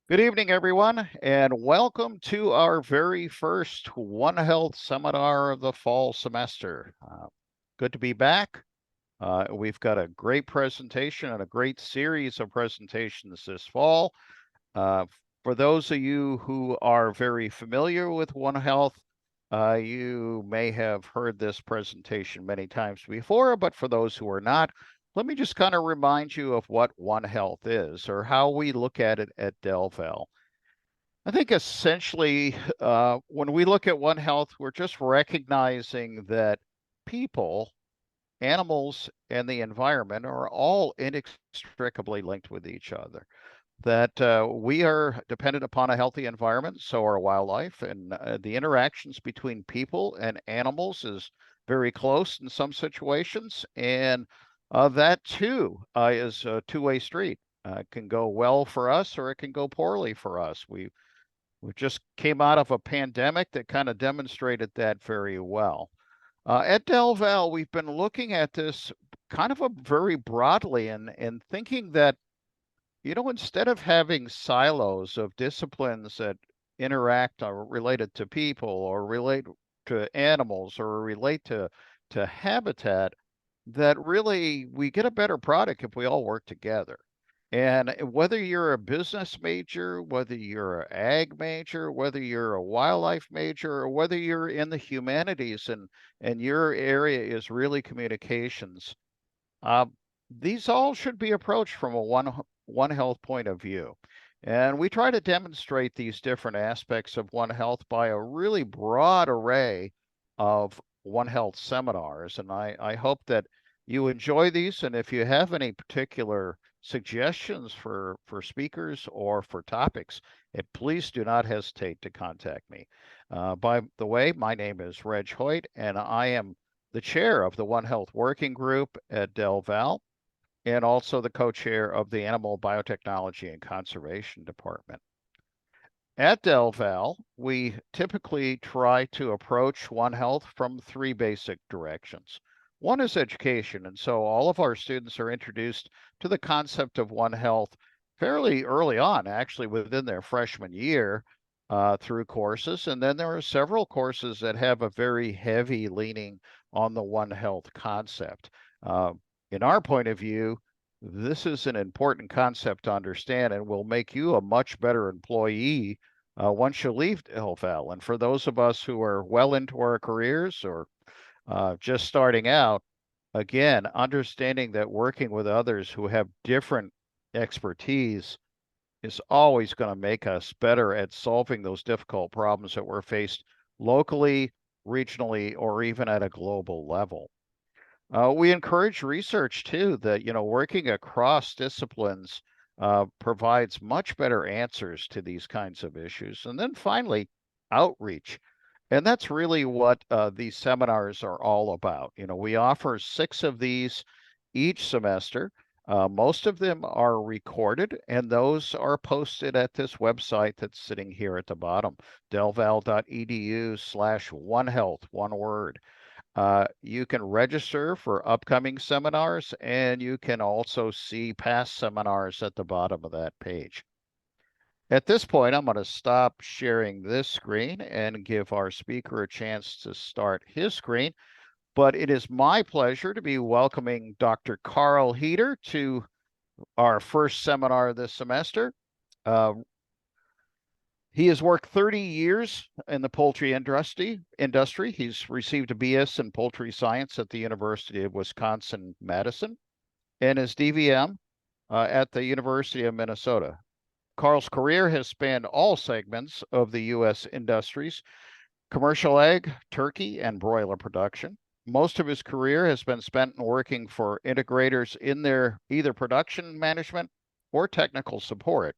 Good evening, everyone, and welcome to our very first One Health seminar of the fall semester. Good to be back. We've got a great presentation and a great series of presentations this fall. Uh, for those of you who are very familiar with One Health, you may have heard this presentation many times before, but for those who are not, let me just kind of remind you of what One Health is or how we look at it at delval. I think essentially, when we look at One Health, we're just recognizing that people, animals, and the environment are all inextricably linked with each other. That we are dependent upon a healthy environment, so are wildlife, and the interactions between people and animals is very close in some situations, and that too is a two-way street. It can go well for us, or it can go poorly for us. We just came out of a pandemic that kind of demonstrated that very well. At delval, we've been looking at this kind of very broadly and thinking that, instead of having silos of disciplines that interact or related to people or relate to animals or relate to habitat, that really we get a better product if we all work together. And whether you're a business major, whether you're an ag major, whether you're a wildlife major, or whether you're in the humanities and your area is really communications, uh, these all should be approached from a One Health point of view. And we try to demonstrate these different aspects of One Health by a really broad array of One Health seminars. And I hope that you enjoy these. And if you have any particular suggestions for speakers or for topics, please do not hesitate to contact me. By the way, my name is Reg Hoyt, and I am the chair of the One Health Working Group at delval, and also the co-chair of the Animal Biotechnology and Conservation Department. At delval, we typically try to approach One Health from three basic directions. One is education, and so all of our students are introduced to the concept of One Health fairly early on, actually within their freshman year, through courses. And then there are several courses that have a very heavy leaning on the One Health concept. Uh, in our point of view, this is an important concept to understand and will make you a much better employee once you leave delval. And for those of us who are well into our careers or just starting out, again, understanding that working with others who have different expertise is always going to make us better at solving those difficult problems that we're faced locally, regionally, or even at a global level. We encourage research too, that, working across disciplines provides much better answers to these kinds of issues. And then finally, outreach. And that's really what these seminars are all about. We offer 6 of these each semester. Most of them are recorded, and those are posted at this website that's sitting here at the bottom, delval.edu/onehealth, one word. You can register for upcoming seminars, and you can also see past seminars at the bottom of that page. At this point, I'm going to stop sharing this screen and give our speaker a chance to start his screen. But it is my pleasure to be welcoming Dr. Carl Heater to our first seminar this semester. He has worked 30 years in the poultry industry. He's received a BS in Poultry Science at the University of Wisconsin-Madison and his DVM at the University of Minnesota. Carl's career has spanned all segments of the U.S. industries: commercial egg, turkey, and broiler production. Most of his career has been spent working for integrators in their either production management or technical support.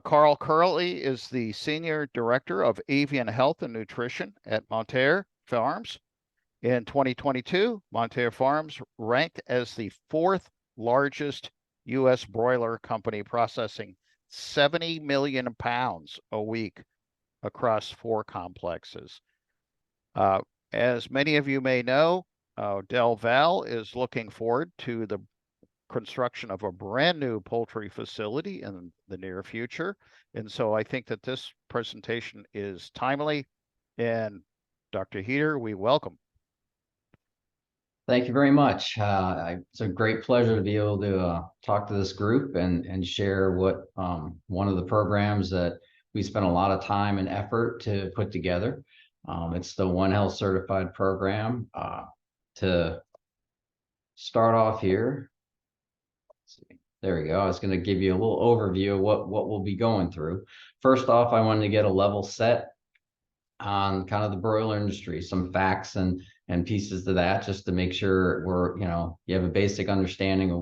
Carl currently is the Senior Director of Avian Health and Nutrition at Mountaire Farms. In 2022, Mountaire Farms ranked as the 4th largest U.S. broiler company, processing 70 million pounds a week across 4 complexes. As many of you may know, delval is looking forward to the construction of a brand new poultry facility in the near future. And so I think that this presentation is timely. And Dr. Heater, we welcome. Thank you very much. It's a great pleasure to be able to talk to this group and share what one of the programs that we spent a lot of time and effort to put together. It's the One Health certified program. To start off here, let's see. There we go. I was going to give you a little overview of what we'll be going through. First off, I wanted to get a level set on kind of the broiler industry, some facts and pieces to that, just to make sure you have a basic understanding of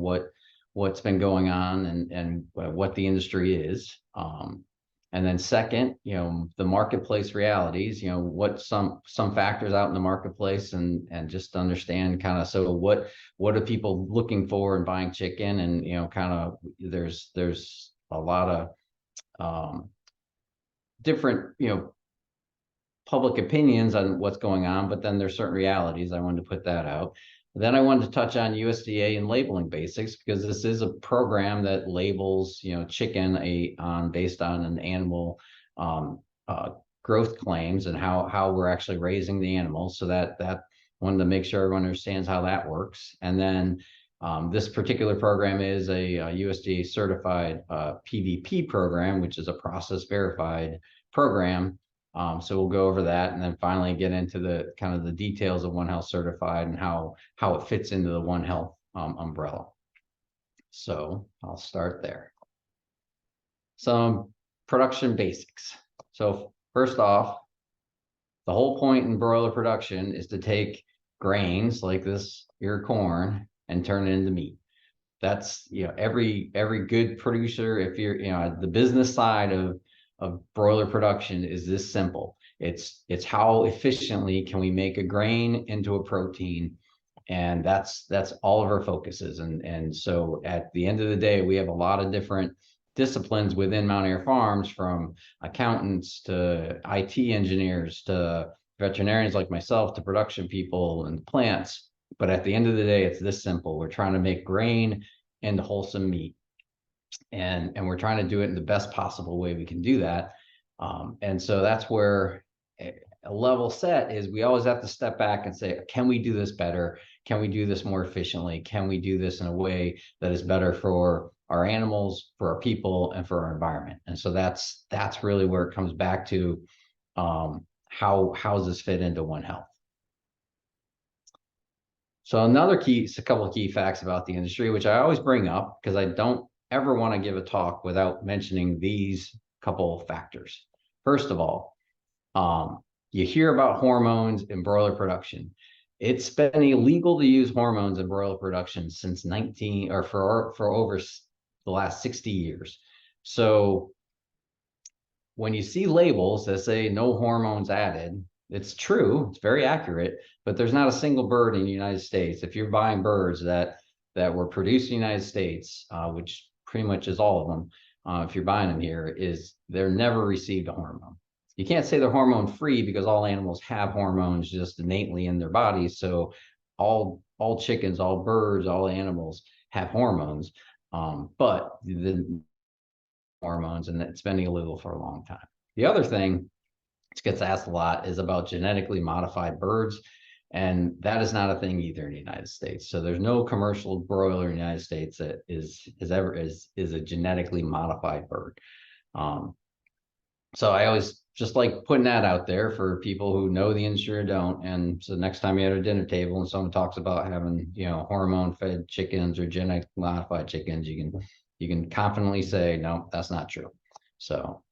what's been going on and what the industry is. And then second, the marketplace realities, what some factors out in the marketplace and just understand kind of, so what are people looking for in buying chicken, and kind of there's a lot of different public opinions on what's going on, but then there's certain realities. I wanted to put that out. Then I wanted to touch on USDA and labeling basics, because this is a program that labels, chicken based on an animal growth claims and how we're actually raising the animals. So that wanted to make sure everyone understands how that works. And then this particular program is a USDA certified PVP program, which is a process verified program. So we'll go over that, and then finally get into the kind of the details of One Health certified and how it fits into the One Health umbrella. So I'll start there. Some production basics. So first off, the whole point in broiler production is to take grains like this, your corn, and turn it into meat. That's every good producer, if you're the business side of broiler production, is this simple. It's how efficiently can we make a grain into a protein, and that's all of our focuses. And so at the end of the day, we have a lot of different disciplines within Mountaire Farms, from accountants to IT engineers to veterinarians like myself to production people and plants. But at the end of the day, it's this simple. We're trying to make grain into wholesome meat. And we're trying to do it in the best possible way we can do that. And so that's where a level set is. We always have to step back and say, can we do this better? Can we do this more efficiently? Can we do this in a way that is better for our animals, for our people, and for our environment? And so that's really where it comes back to, how does this fit into One Health? So a couple of key facts about the industry, which I always bring up because I don't ever want to give a talk without mentioning these couple of factors. First of all, you hear about hormones in broiler production. It's been illegal to use hormones in broiler production since for over the last 60 years. So when you see labels that say no hormones added, it's true, it's very accurate, but there's not a single bird in the United States. If you're buying birds that were produced in the United States, which pretty much is all of them, if you're buying them here, they're never received a hormone. You can't say they're hormone free, because all animals have hormones just innately in their bodies. So all chickens, all birds, all animals have hormones, but the hormones, and it's been illegal for a long time. The other thing which gets asked a lot is about genetically modified birds. And that is not a thing either in the United States. So there's no commercial broiler in the United States that is a genetically modified bird. So I always just like putting that out there for people who know the industry or don't. And so next time you're at a dinner table and someone talks about having, hormone-fed chickens or genetically modified chickens, you can confidently say, no, that's not true. So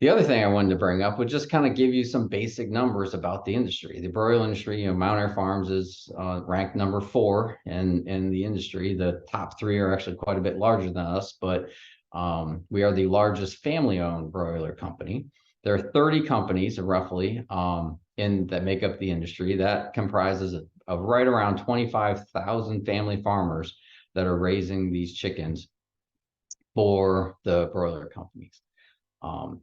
the other thing I wanted to bring up would just kind of give you some basic numbers about the industry. The broiler industry, Mountaire Farms is ranked number 4 in the industry. The top 3 are actually quite a bit larger than us, but we are the largest family-owned broiler company. There are 30 companies roughly that make up the industry. That comprises of right around 25,000 family farmers that are raising these chickens for the broiler companies.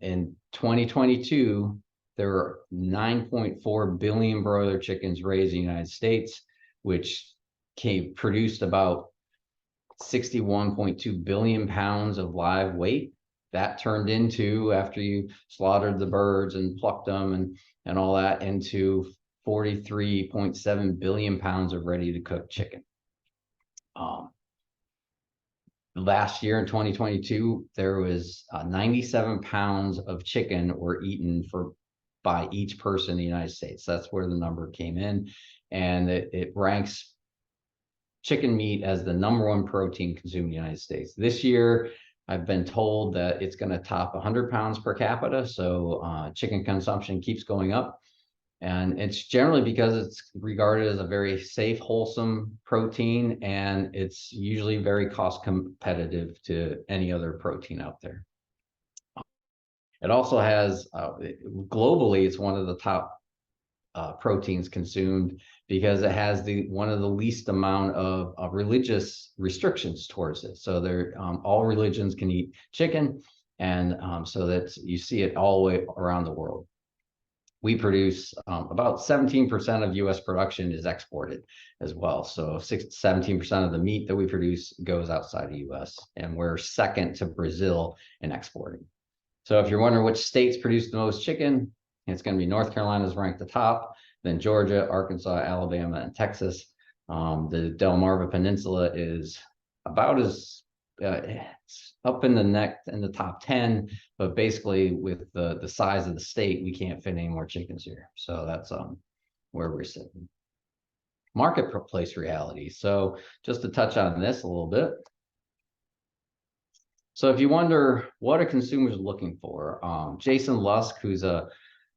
In 2022, there were 9.4 billion broiler chickens raised in the United States, which produced about 61.2 billion pounds of live weight. That turned into, after you slaughtered the birds and plucked them and all that, into 43.7 billion pounds of ready to cook chicken. Last year in 2022, there was 97 pounds of chicken were eaten by each person in the United States. That's where the number came in. And it ranks chicken meat as the #1 protein consumed in the United States. This year, I've been told that it's going to top 100 pounds per capita. So chicken consumption keeps going up. And it's generally because it's regarded as a very safe, wholesome protein, and it's usually very cost competitive to any other protein out there. It also has, globally, it's one of the top proteins consumed because it has one of the least amount of religious restrictions towards it. So all religions can eat chicken, and so that you see it all the way around the world. We produce about 17% of U.S. production is exported as well. So 17% of the meat that we produce goes outside the U.S. and we're second to Brazil in exporting. So if you're wondering which states produce the most chicken, it's going to be North Carolina's ranked the top, then Georgia, Arkansas, Alabama, and Texas. The Delmarva Peninsula is about as it's up in the top 10, but basically with the size of the state, we can't fit any more chickens here. So that's where we're sitting. Marketplace reality. So just to touch on this a little bit. So if you wonder what are consumers looking for, Jason Lusk, who's a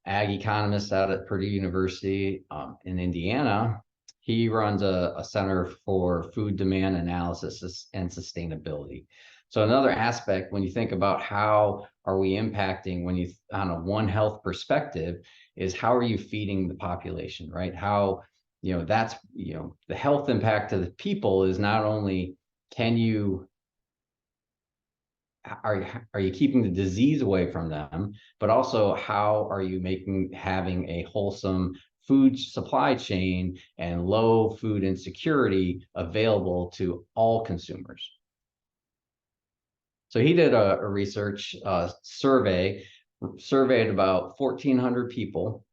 ag economist out at Purdue University in Indiana, he runs a Center for Food Demand Analysis and Sustainability. So another aspect, when you think about how are we impacting, on a One Health perspective, is how are you feeding the population, right? How, that's, the health impact to the people is not only are you keeping the disease away from them, but also how are you having a wholesome food supply chain and low food insecurity available to all consumers. So he did a research surveyed about 1,400 people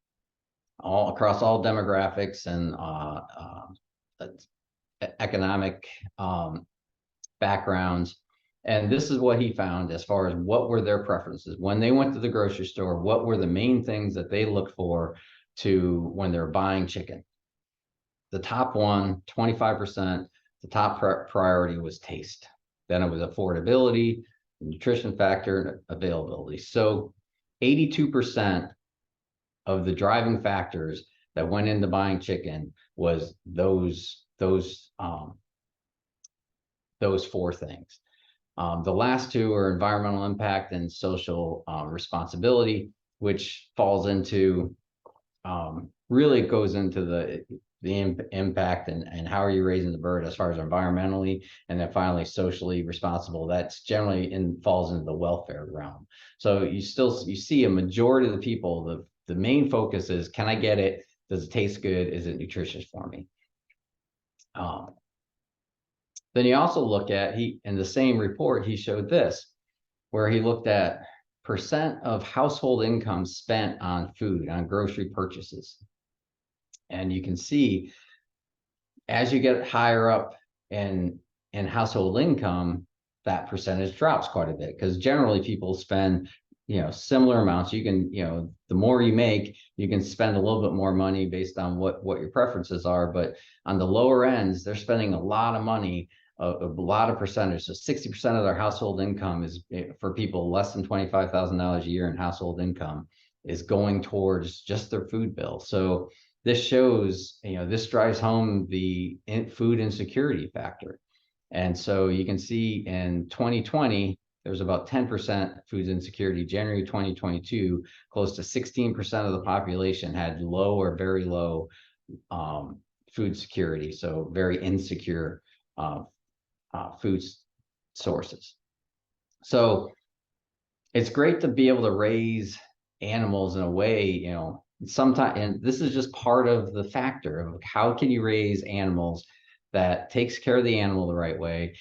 all across all demographics and economic backgrounds. And this is what he found as far as what were their preferences. When they went to the grocery store, what were the main things that they looked for when they're buying chicken? The top one, 25%, the top priority was taste. Then it was affordability, nutrition factor, and availability. So 82% of the driving factors that went into buying chicken was those 4 things. The last 2 are environmental impact and social responsibility, which falls into, really goes into the impact and how are you raising the bird as far as environmentally, and then finally socially responsible. That's generally falls into the welfare realm. So you see a majority of the people, the main focus is, can I get it? Does it taste good? Is it nutritious for me? Then you also look at, in the same report, he showed this, where he looked at percent of household income spent on food, on grocery purchases. And you can see, as you get higher up in household income, that percentage drops quite a bit, because generally people spend, similar amounts. You can, the more you make, you can spend a little bit more money based on what your preferences are. But on the lower ends, they're spending a lot of money, a lot of percentage. So 60% of their household income is, for people less than $25,000 a year in household income, is going towards just their food bill. So this shows, this drives home the food insecurity factor. And so you can see in 2020, there was about 10% food insecurity. January 2022, close to 16% of the population had low or very low food security. So very insecure food sources. So it's great to be able to raise animals in a way, sometimes, and this is just part of the factor of how can you raise animals that takes care of the animal the right way,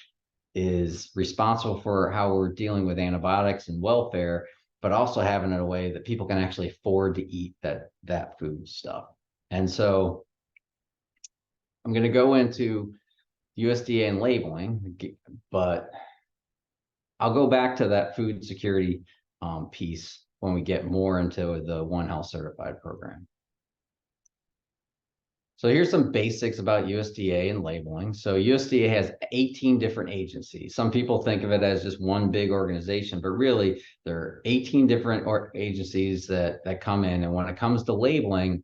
is responsible for how we're dealing with antibiotics and welfare, but also having it in a way that people can actually afford to eat that food stuff. And so I'm going to go into USDA and labeling, but I'll go back to that food security piece when we get more into the One Health certified program. So here's some basics about USDA and labeling. So USDA has 18 different agencies. Some people think of it as just one big organization, but really there are 18 different agencies that come in. And when it comes to labeling,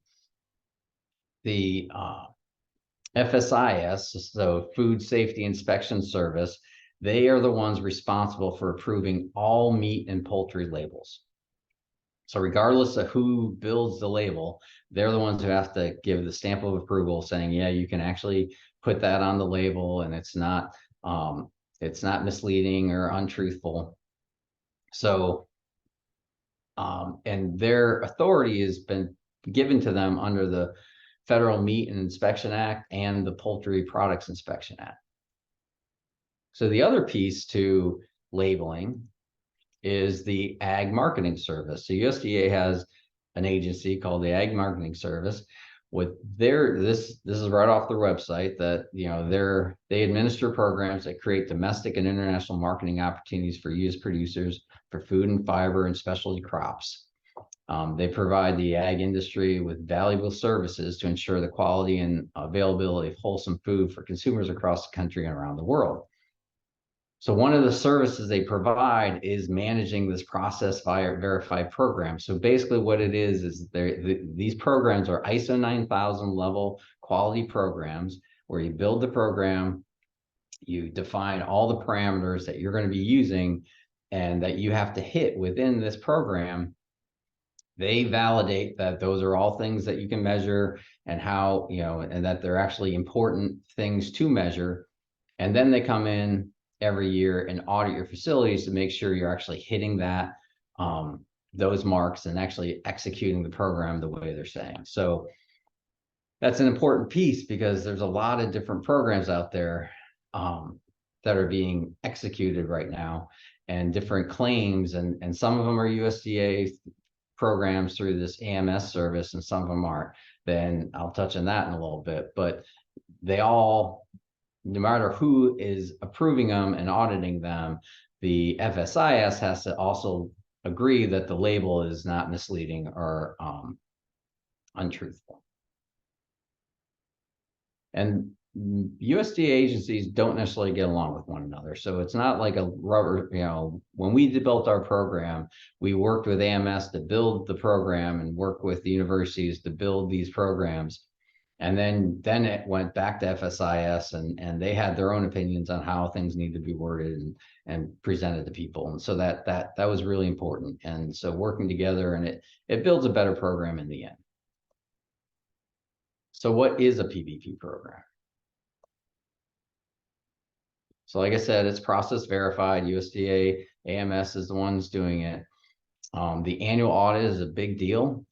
the FSIS, so Food Safety Inspection Service, they are the ones responsible for approving all meat and poultry labels. So regardless of who builds the label, they're the ones who have to give the stamp of approval saying, yeah, you can actually put that on the label and it's not misleading or untruthful. So, and their authority has been given to them under the Federal Meat and Inspection Act and the Poultry Products Inspection Act. So the other piece to labeling is the Ag Marketing Service. So USDA has an agency called the Ag Marketing Service. With this is right off their website, that they administer programs that create domestic and international marketing opportunities for U.S. producers for food and fiber and specialty crops. They provide the ag industry with valuable services to ensure the quality and availability of wholesome food for consumers across the country and around the world. So one of the services they provide is managing this process verified program. So basically what it is these programs are ISO 9000 level quality programs where you build the program, you define all the parameters that you're going to be using and that you have to hit within this program. They validate that those are all things that you can measure and how, and that they're actually important things to measure. And then they come in every year and audit your facilities to make sure you're actually hitting those marks and actually executing the program the way they're saying. So that's an important piece because there's a lot of different programs out there that are being executed right now and different claims, and some of them are USDA programs through this AMS service and some of them aren't. Then I'll touch on that in a little bit, but they all, no matter who is approving them and auditing them, the FSIS has to also agree that the label is not misleading or untruthful. And USDA agencies don't necessarily get along with one another. So it's not like a rubber, when we built our program, we worked with AMS to build the program and work with the universities to build these programs. And then it went back to FSIS and they had their own opinions on how things need to be worded and presented to people. And so that was really important. And so working together, and it builds a better program in the end. So what is a PVP program? So like I said, it's process verified. USDA AMS is the ones doing it. The annual audit is a big deal.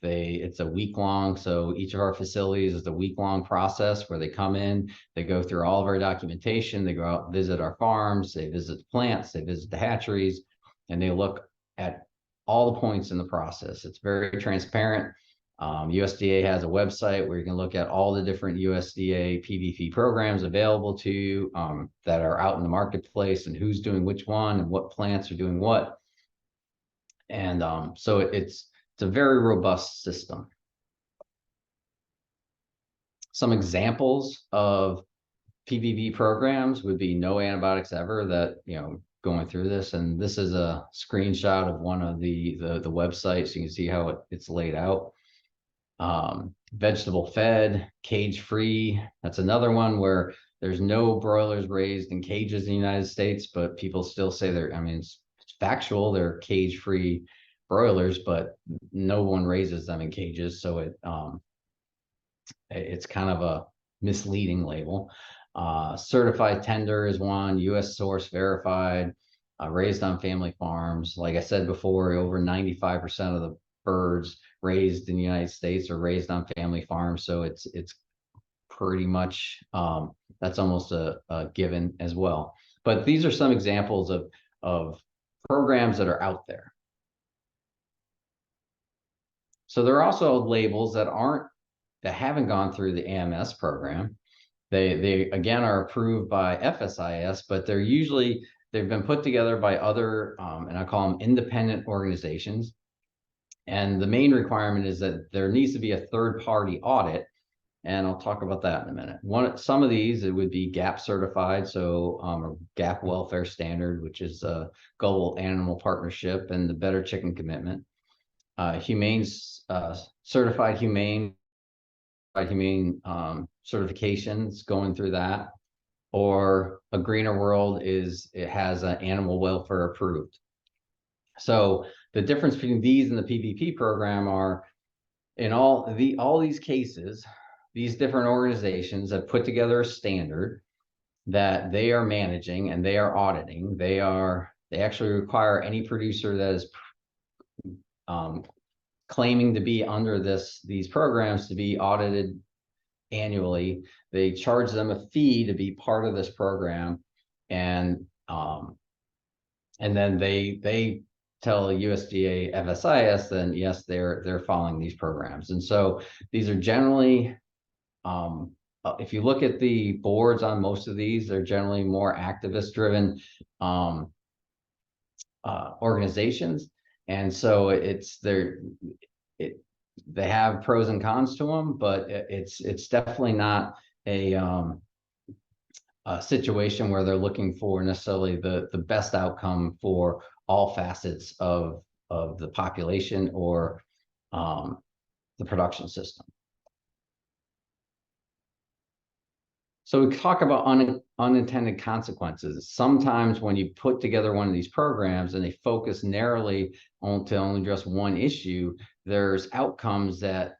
It's a week long. So each of our facilities is a week long process where they come in, they go through all of our documentation, they go out, visit our farms, they visit the plants, they visit the hatcheries, and they look at all the points in the process. It's very transparent. USDA has a website where you can look at all the different USDA PVP programs available to you that are out in the marketplace and who's doing which one and what plants are doing what. And so it's a very robust system. Some examples of PVP programs would be no antibiotics ever, that, going through this. And this is a screenshot of one of the websites. So you can see how it's laid out. Vegetable fed, cage free. That's another one where there's no broilers raised in cages in the United States, but people still say it's factual, they're cage free broilers, but no one raises them in cages. So it's kind of a misleading label. Certified tender is one, US source verified, raised on family farms. Like I said before, over 95% of the birds raised in the United States are raised on family farms. So it's pretty much, that's almost a given as well. But these are some examples of programs that are out there. So there are also labels that haven't gone through the AMS program. They again are approved by FSIS, but they've been put together by other, and I call them independent organizations. And the main requirement is that there needs to be a third-party audit, and I'll talk about that in a minute. Some of these, it would be GAP certified, so GAP Welfare Standard, which is a Global Animal Partnership, and the Better Chicken Commitment. Humane certified humane certifications going through that, or a greener world it has an animal welfare approved. So the difference between these and the PVP program are, in all these cases, these different organizations have put together a standard that they are managing and they are auditing. They actually require any producer that is claiming to be under these programs to be audited annually. They charge them a fee to be part of this program, and then they tell USDA FSIS, then yes, they're following these programs. And so these are generally, if you look at the boards on most of these, they're generally more activist-driven organizations, and so they have pros and cons to them, but it's definitely not a situation where they're looking for necessarily the best outcome for all facets of the population or the production system. So we talk about unintended consequences. Sometimes when you put together one of these programs and they focus narrowly to only just one issue, there's outcomes that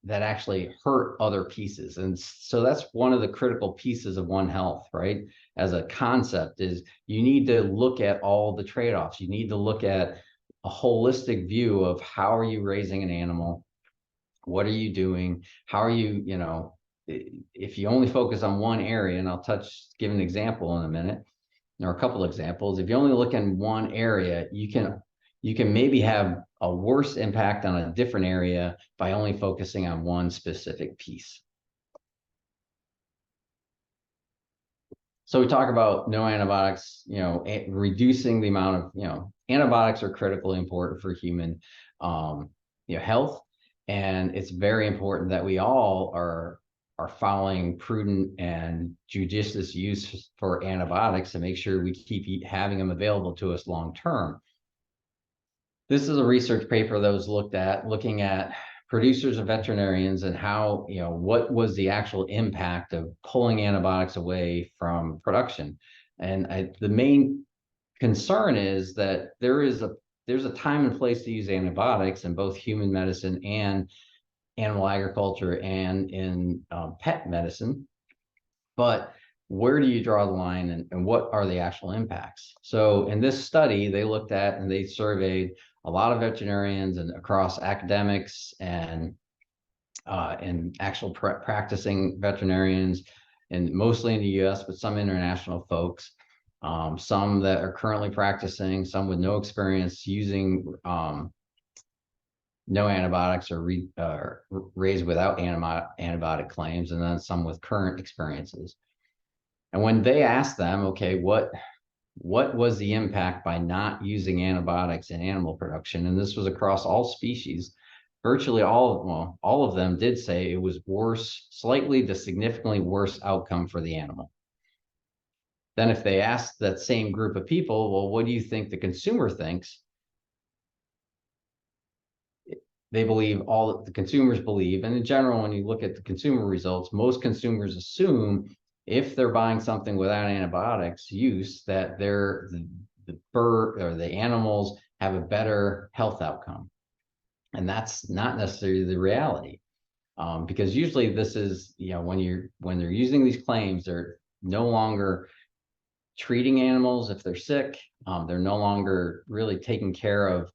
actually hurt other pieces. And so that's one of the critical pieces of One Health, right? As a concept, is you need to look at all the trade-offs. You need to look at a holistic view of how are you raising an animal? What are you doing? How are you, if you only focus on one area, and I'll give an example in a minute, or a couple examples. If you only look in one area, you can maybe have a worse impact on a different area by only focusing on one specific piece. So we talk about no antibiotics, reducing the amount of, antibiotics are critically important for human, health. And it's very important that we all are following prudent and judicious use for antibiotics to make sure we keep having them available to us long term. This is a research paper that was looking at producers and veterinarians and how, what was the actual impact of pulling antibiotics away from production. And the main concern is that there's a time and place to use antibiotics in both human medicine and animal agriculture and in pet medicine, but where do you draw the line, and what are the actual impacts? So in this study, they looked at and they surveyed a lot of veterinarians and across academics and actual practicing veterinarians, and mostly in the US, but some international folks, some that are currently practicing, some with no experience using no antibiotics or raised without antibiotic claims, and then some with current experiences. And when they asked them, okay, what was the impact by not using antibiotics in animal production? And this was across all species. Virtually all of them did say it was worse, slightly to significantly worse outcome for the animal. Then if they asked that same group of people, well, what do you think the consumer thinks? They believe, all the consumers believe, and in general, when you look at the consumer results, most consumers assume if they're buying something without antibiotics use, that the bird or the animals have a better health outcome. And that's not necessarily the reality, because usually this is, when they're using these claims, they're no longer treating animals if they're sick. They're no longer really taking care of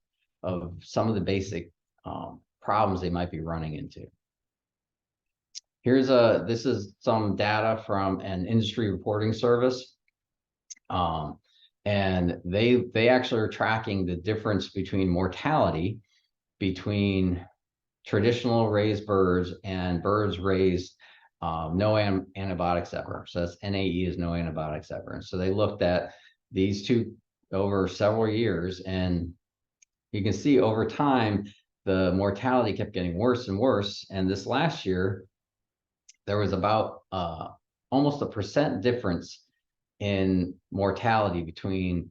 some of the basic problems they might be running into. This is some data from an industry reporting service. And they actually are tracking the difference between mortality between traditional raised birds and birds raised no antibiotics ever. So that's NAE is no antibiotics ever. And so they looked at these two over several years, and you can see over time, the mortality kept getting worse and worse. And this last year, there was about almost a % difference in mortality between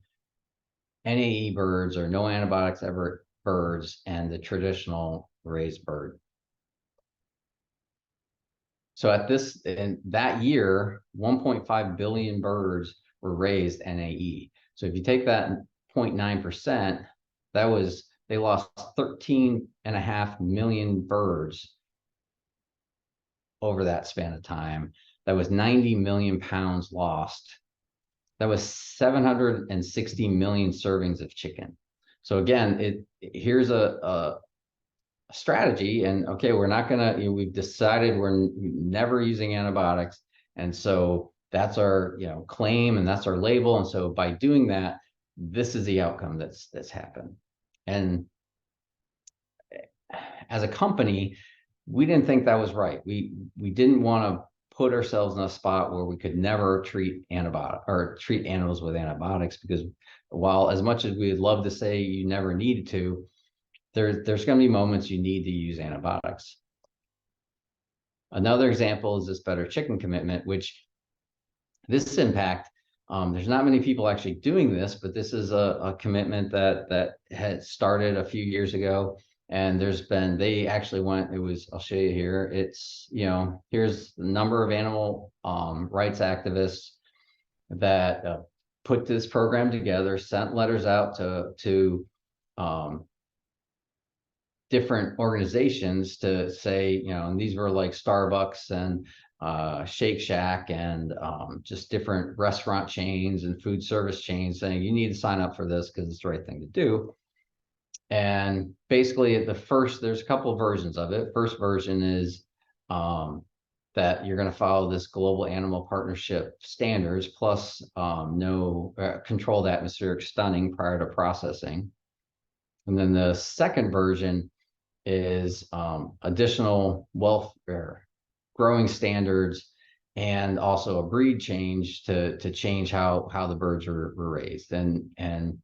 NAE birds or no antibiotics ever birds and the traditional raised bird. So in that year, 1.5 billion birds were raised NAE. So if you take that 0.9%, they lost 13.5 million birds over that span of time. That was 90 million pounds lost. That was 760 million servings of chicken. So again, here's a strategy, and okay, we're not gonna, we've decided we're never using antibiotics, and so that's our claim, and that's our label, and so by doing that, this is the outcome that's happened. And as a company, we didn't think that was right. We didn't want to put ourselves in a spot where we could never treat animals with antibiotics, because while as much as we'd love to say you never needed to, there's going to be moments you need to use antibiotics. Another example is this Better Chicken commitment, which this impact, there's not many people actually doing this, but this is a commitment that had started a few years ago. And they actually went, I'll show you here. It's, here's the number of animal rights activists that put this program together, sent letters out to different organizations to say, and these were like Starbucks and Shake Shack and just different restaurant chains and food service chains, saying you need to sign up for this because it's the right thing to do. And basically there's a couple of versions of it. First version is that you're going to follow this global animal partnership standards plus no controlled atmospheric stunning prior to processing. And then the second version is additional welfare, growing standards, and also a breed change to change how the birds were raised. And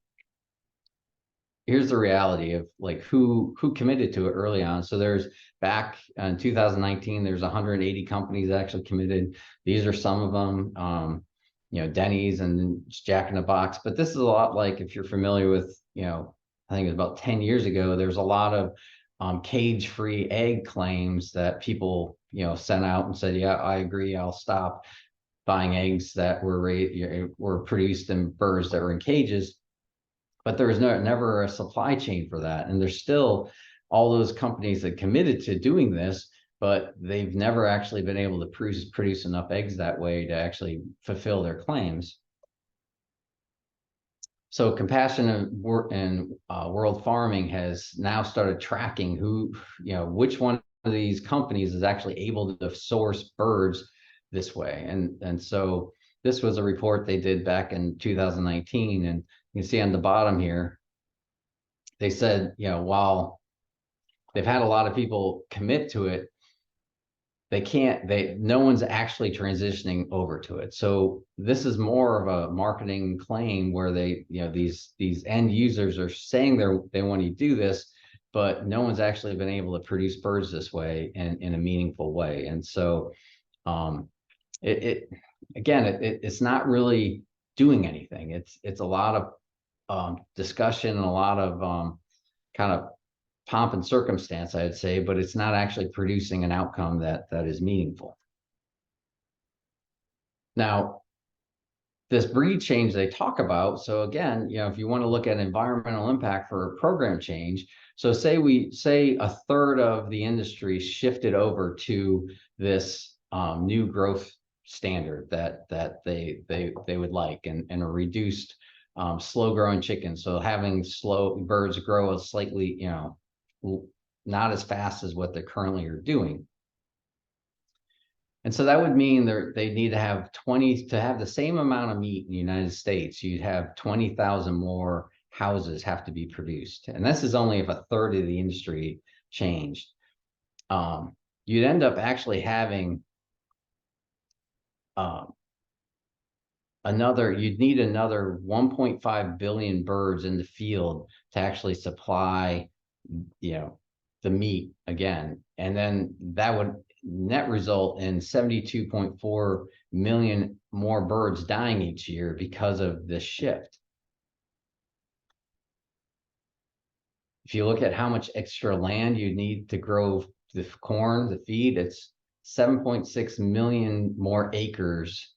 here's the reality of like who committed to it early on. So there's back in 2019, there's 180 companies that actually committed. These are some of them, Denny's and Jack in the Box. But this is a lot like, if you're familiar with, I think it was about 10 years ago, there's a lot of cage-free egg claims that people, sent out and said, yeah, I agree, I'll stop buying eggs that were produced in birds that were in cages. But there was never a supply chain for that. And there's still all those companies that committed to doing this, but they've never actually been able to produce enough eggs that way to actually fulfill their claims. So Compassion and World Farming has now started tracking which one of these companies is actually able to source birds this way. And so this was a report they did back in 2019, and you can see on the bottom here, they said, while they've had a lot of people commit to it, no one's actually transitioning over to it. So this is more of a marketing claim where these end users are saying they want to do this, but no one's actually been able to produce birds this way in a meaningful way. And so it's not really doing anything. It's a lot of discussion and a lot of kind of pomp and circumstance, I'd say, but it's not actually producing an outcome that is meaningful. Now, this breed change they talk about, so again, if you want to look at environmental impact for a program change, so say a third of the industry shifted over to this new growth standard that they would like, and a reduced slow growing chicken. So having slow birds grow slightly, not as fast as what they currently are doing. And so that would mean they need to have 20 to have the same amount of meat in the United States. You'd have 20,000 more houses have to be produced. And this is only if a third of the industry changed. You'd end up actually having you'd need another 1.5 billion birds in the field to actually supply, the meat again. And then that would net result in 72.4 million more birds dying each year because of this shift. If you look at how much extra land you need to grow the corn, the feed, it's 7.6 million more acres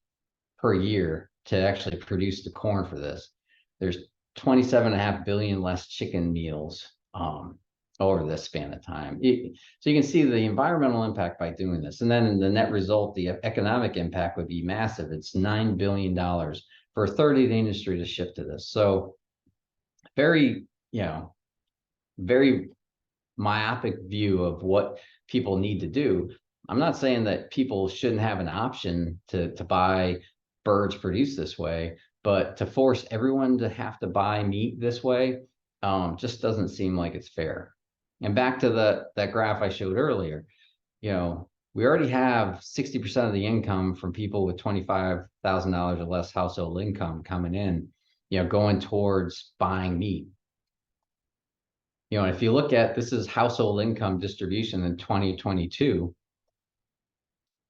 per year to actually produce the corn for this. There's 27.5 billion less chicken meals over this span of time. So you can see the environmental impact by doing this. And then in the net result, the economic impact would be massive. It's $9 billion for a third of the industry to shift to this. So very, very myopic view of what people need to do. I'm not saying that people shouldn't have an option to buy birds produced this way, but to force everyone to have to buy meat this way just doesn't seem like it's fair. And back to that graph I showed earlier, we already have 60% of the income from people with $25,000 or less household income coming in, going towards buying meat. And if you look at, this is household income distribution in 2022,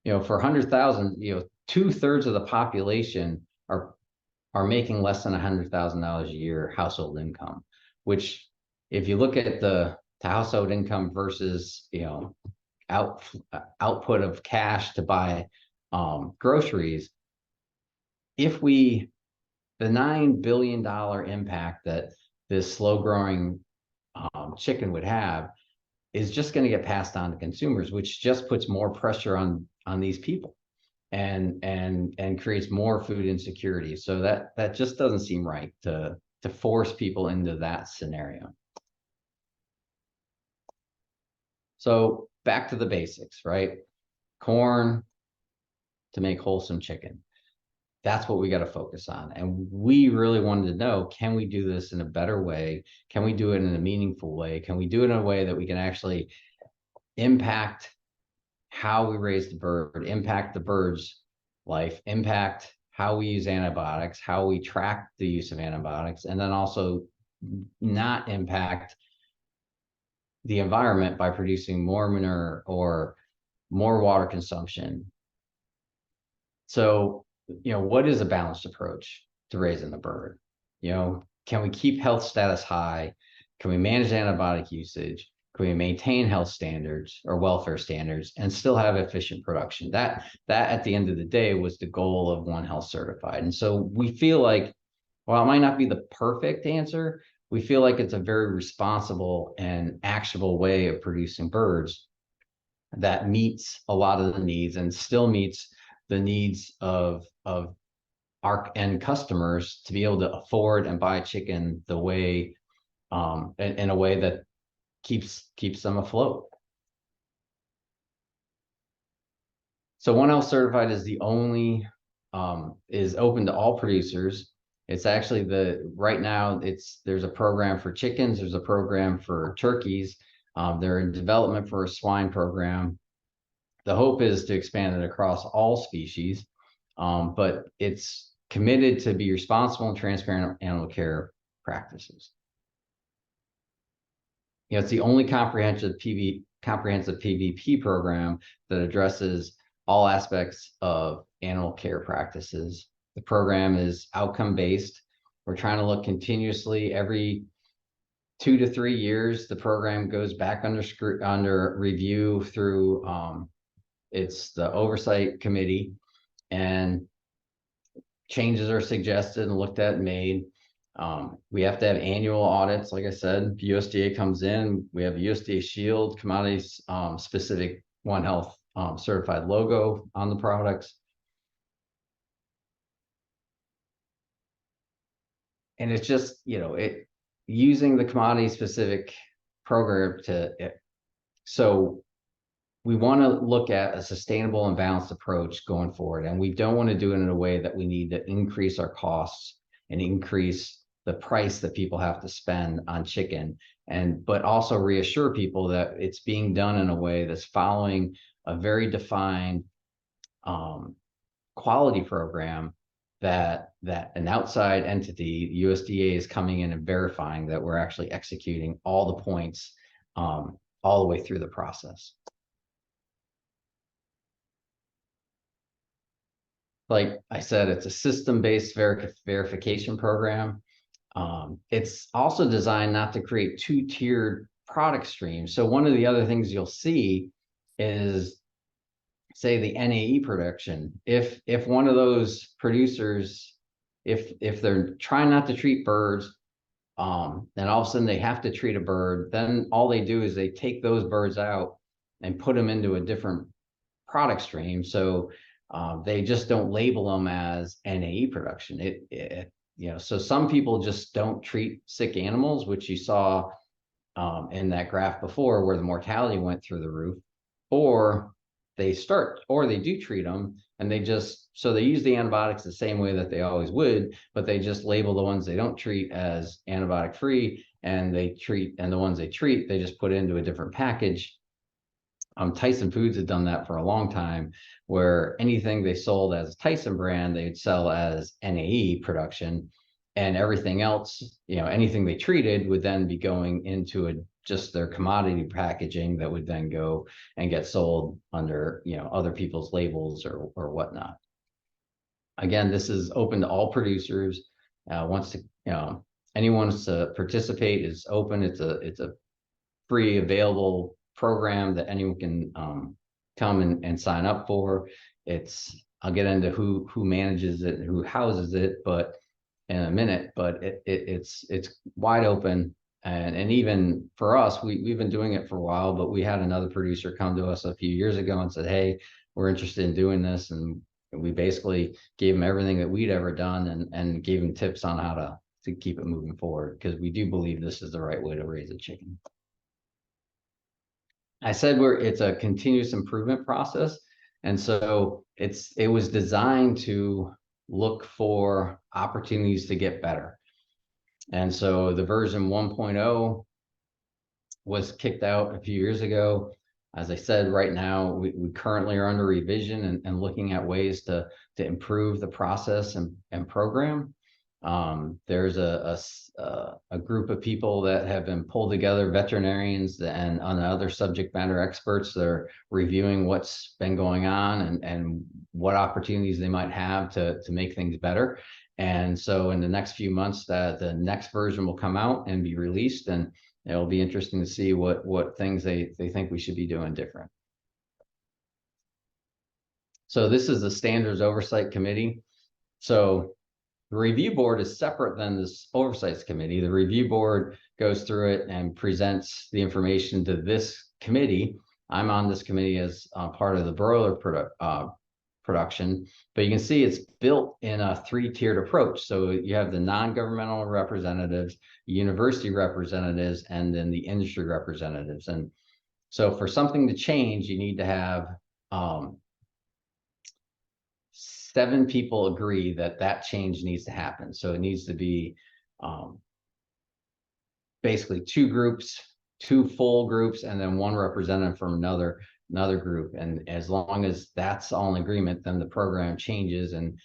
for 100,000, 2/3 of the population are making less than $100,000 a year household income, which if you look at the household income versus, output of cash to buy groceries, the $9 billion impact that this slow growing chicken would have is just going to get passed on to consumers, which just puts more pressure on these people and creates more food insecurity. So that just doesn't seem right to force people into that scenario. So back to the basics, right? Corn to make wholesome chicken. That's what we got to focus on. And we really wanted to know, can we do this in a better way? Can we do it in a meaningful way? Can we do it in a way that we can actually impact how we raise the bird, impact the bird's life, impact how we use antibiotics, how we track the use of antibiotics, and then also not impact the environment by producing more manure or more water consumption. So, what is a balanced approach to raising the bird? Can we keep health status high? Can we manage antibiotic usage? Can we maintain health standards or welfare standards and still have efficient production? That at the end of the day was the goal of One Health Certified. And so we feel like, while it might not be the perfect answer, we feel like it's a very responsible and actionable way of producing birds that meets a lot of the needs and still meets the needs of our end customers to be able to afford and buy chicken the way in a way that keeps them afloat. So One Health Certified is the only is open to all producers. It's actually right now there's a program for chickens, there's a program for turkeys, they're in development for a swine program. The hope is to expand it across all species, but it's committed to be responsible and transparent animal care practices. It's the only comprehensive PVP program that addresses all aspects of animal care practices. The program is outcome-based. We're trying to look continuously every 2 to 3 years. The program goes back under review through it's the oversight committee, and changes are suggested and looked at and made. We have to have annual audits. Like I said, USDA comes in, we have a USDA Shield commodities specific One Health certified logo on the products. And it's just, using the commodity specific program so we want to look at a sustainable and balanced approach going forward. And we don't want to do it in a way that we need to increase our costs and increase the price that people have to spend on chicken, but also reassure people that it's being done in a way that's following a very defined quality program that an outside entity, USDA, is coming in and verifying that we're actually executing all the points all the way through the process. Like I said, it's a system-based verification program. It's also designed not to create two-tiered product streams. So one of the other things you'll see is, say, the NAE production. If one of those producers, if they're trying not to treat birds, then all of a sudden they have to treat a bird, then all they do is they take those birds out and put them into a different product stream. So they just don't label them as NAE production. So some people just don't treat sick animals, which you saw in that graph before, where the mortality went through the roof, or they do treat them, and they use the antibiotics the same way that they always would, but they just label the ones they don't treat as antibiotic free, and the ones they treat, they just put into a different package. Tyson Foods had done that for a long time, where anything they sold as a Tyson brand, they'd sell as NAE production, and everything else, anything they treated would then be going into just their commodity packaging that would then go and get sold under, other people's labels or whatnot. Again, this is open to all producers. Anyone wants to participate is open. It's a free, available program that anyone can come and sign up for. I'll get into who manages it and who houses it, but in a minute. But it's wide open, and even for us, we've been doing it for a while. But we had another producer come to us a few years ago and said, "Hey, we're interested in doing this," and we basically gave him everything that we'd ever done and gave him tips on how to keep it moving forward, because we do believe this is the right way to raise a chicken. I said it's a continuous improvement process. And so it was designed to look for opportunities to get better. And so the version 1.0 was kicked out a few years ago. As I said, right now, we currently are under revision and looking at ways to improve the process and program. There's a group of people that have been pulled together, veterinarians and other subject matter experts that are reviewing what's been going on and what opportunities they might have to make things better. And so in the next few months, the next version will come out and be released, and it'll be interesting to see what things they think we should be doing different. So this is the Standards Oversight Committee. So the review board is separate than this oversight committee. The review board goes through it and presents the information to this committee. I'm on this committee as part of the broiler production, but you can see it's built in a three-tiered approach. So you have the non-governmental representatives, university representatives, and then the industry representatives. And so for something to change, you need to have 7 people agree that change needs to happen. So it needs to be basically 2 groups, 2 full groups, and then 1 representative from another group. And as long as that's all in agreement, then the program changes and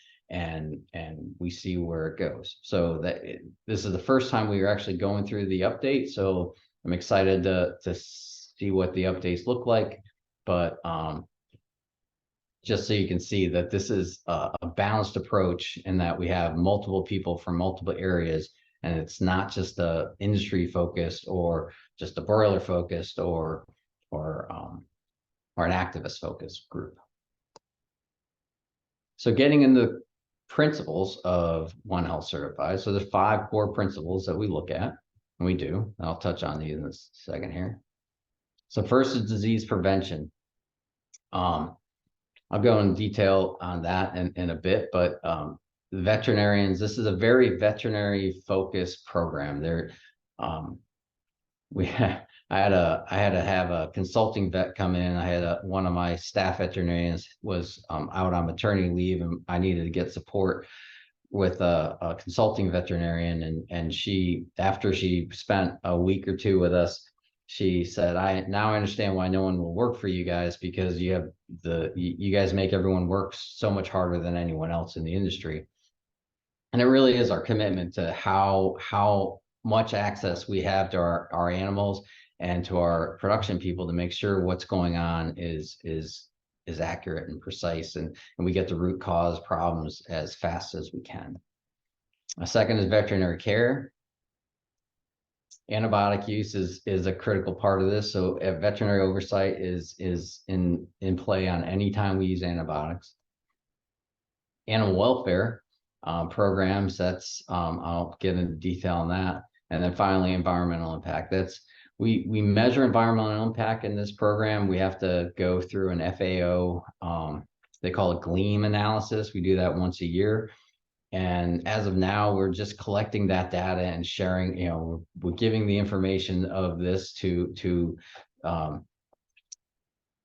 we see where it goes. So this is the first time we are actually going through the update. So I'm excited to see what the updates look like. But just so you can see that this is a balanced approach, in that we have multiple people from multiple areas, and it's not just a industry focused or just a broiler focused or an activist focused group. So getting into principles of One Health Certified. So there's 5 core principles that we look at, and we do. And I'll touch on these in a second here. So first is disease prevention. I'll go in detail on that in a bit, but the veterinarians, this is a very veterinary focused program. I had to have a consulting vet come in. I had one of my staff veterinarians was out on maternity leave, and I needed to get support with a consulting veterinarian. And she, after she spent a week or two with us, she said, now I understand why no one will work for you guys, because you guys make everyone work so much harder than anyone else in the industry. And it really is our commitment to how much access we have to our animals and to our production people to make sure what's going on is accurate and precise, and we get the root cause problems as fast as we can. A second is veterinary care. Antibiotic use is a critical part of this. So veterinary oversight is in play on any time we use antibiotics. Animal welfare programs, that's I'll get into detail on that. And then finally, environmental impact. We measure environmental impact in this program. We have to go through an FAO, they call it GLEAM analysis. We do that once a year. And as of now, we're just collecting that data and sharing, we're giving the information of this to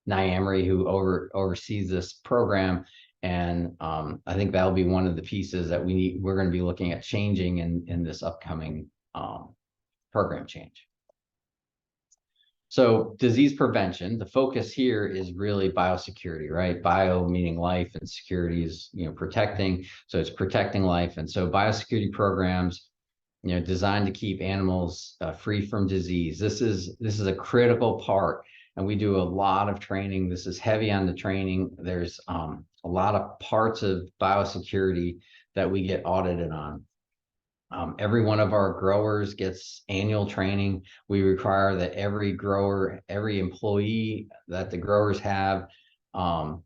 Nyamri, who oversees this program. And I think that'll be one of the pieces that we're going to be looking at changing in this upcoming program change. So disease prevention, the focus here is really biosecurity, right? Bio meaning life, and security is, protecting. So it's protecting life. And so biosecurity programs, designed to keep animals free from disease. This is a critical part. And we do a lot of training. This is heavy on the training. There's a lot of parts of biosecurity that we get audited on. Every one of our growers gets annual training. We require that every grower, every employee that the growers have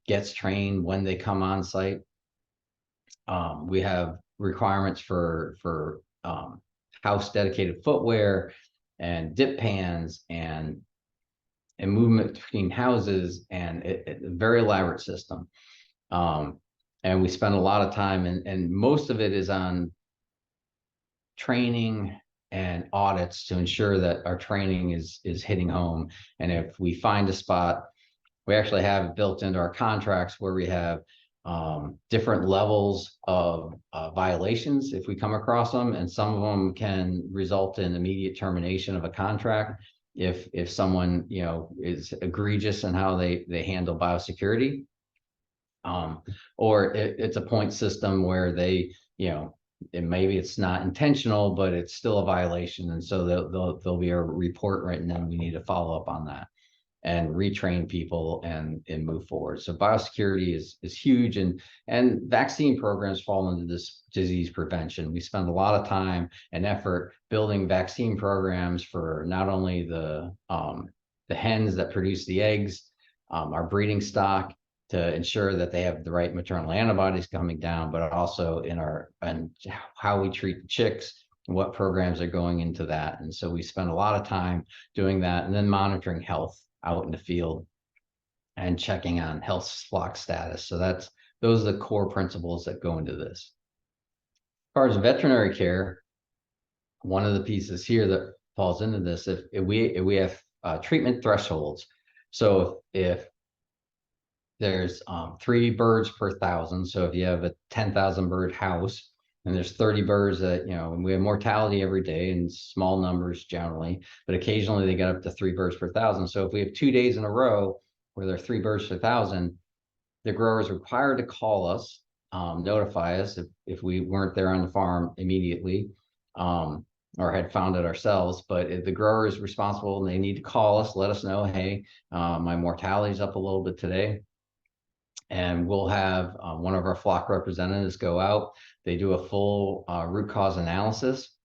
gets trained when they come on site. We have requirements for house dedicated footwear and dip pans and movement between houses, and a very elaborate system. And we spend a lot of time, and most of it is on training and audits to ensure that our training is hitting home. And if we find a spot, we actually have it built into our contracts where we have different levels of violations if we come across them, and some of them can result in immediate termination of a contract if someone is egregious in how they handle biosecurity, or it's a point system where they maybe it's not intentional, but it's still a violation, and so there'll be a report written, and we need to follow up on that and retrain people and move forward. So biosecurity is huge, and vaccine programs fall into this disease prevention. We spend a lot of time and effort building vaccine programs for not only the hens that produce the eggs, our breeding stock, to ensure that they have the right maternal antibodies coming down, but also and how we treat the chicks and what programs are going into that. And so we spend a lot of time doing that, and then monitoring health out in the field and checking on health flock status. So those are the core principles that go into this. As far as veterinary care, one of the pieces here that falls into this, if we have treatment thresholds. So if there's 3 birds per 1,000. So if you have a 10,000 bird house and there's 30 birds that, we have mortality every day in small numbers generally, but occasionally they get up to 3 birds per 1,000. So if we have 2 days in a row where there are 3 birds per 1,000, the grower is required to call us, notify us if we weren't there on the farm immediately, or had found it ourselves. But if the grower is responsible, and they need to call us, let us know, hey, my mortality is up a little bit today. And we'll have one of our flock representatives go out. They do a full root cause analysis,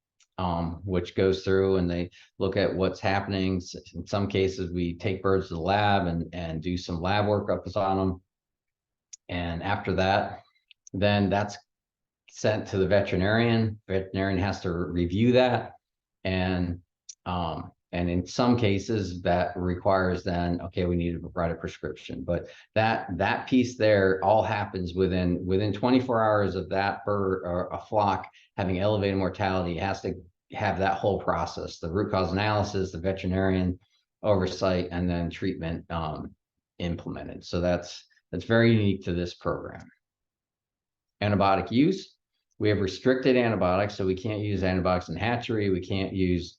which goes through and they look at what's happening. In some cases, we take birds to the lab and do some lab workups on them. And after that, then that's sent to the veterinarian. Veterinarian has to review that. And in some cases that requires then, okay, we need to write a prescription. But that piece there all happens within 24 hours of that bird or a flock having elevated mortality. It has to have that whole process, the root cause analysis, the veterinarian oversight, and then treatment implemented. So that's very unique to this program. Antibiotic use. We have restricted antibiotics, so we can't use antibiotics in hatchery. We can't use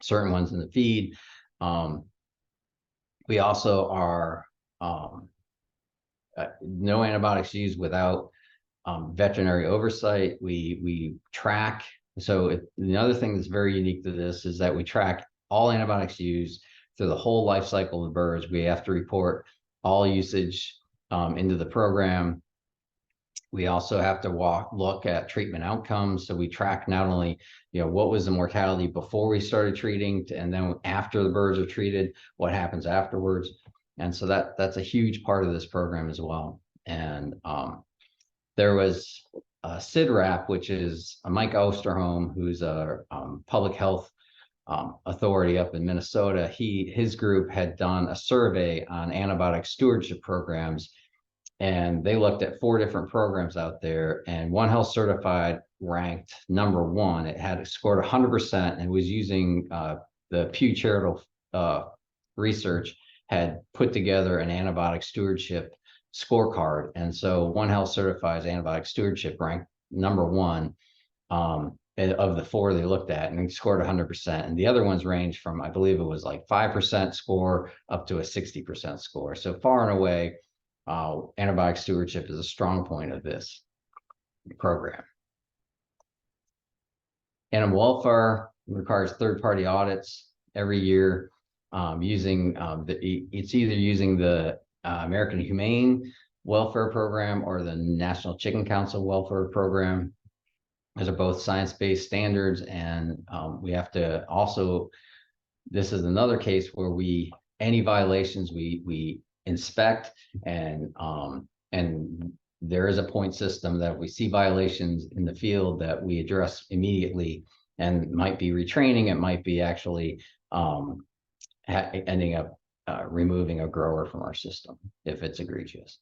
certain ones in the feed. We also are no antibiotics used without veterinary oversight. We track. So the other thing that's very unique to this is that we track all antibiotics used through the whole life cycle of the birds. We have to report all usage into the program. We also have to look at treatment outcomes. So we track not only, what was the mortality before we started treating, and then after the birds are treated, what happens afterwards. And so that's a huge part of this program as well. And there was CIDRAP, which is Mike Osterholm, who's a public health authority up in Minnesota. His group had done a survey on antibiotic stewardship programs, and they looked at 4 different programs out there, and One Health Certified ranked #1. It had scored 100% and was using the Pew Charitable Research had put together an antibiotic stewardship scorecard. And so One Health Certified's antibiotic stewardship ranked #1 of the 4 they looked at, and they scored 100%. And the other ones range from, I believe it was like 5% score up to a 60% score. So far and away, antibiotic stewardship is a strong point of this program. Animal welfare requires third-party audits every year, it's either using the American Humane Welfare Program or the National Chicken Council Welfare Program. Those are both science-based standards, and we have to also, this is another case where any violations we inspect, and there is a point system that if we see violations in the field that we address immediately, and it might be retraining, it might be actually ending up removing a grower from our system if it's egregious.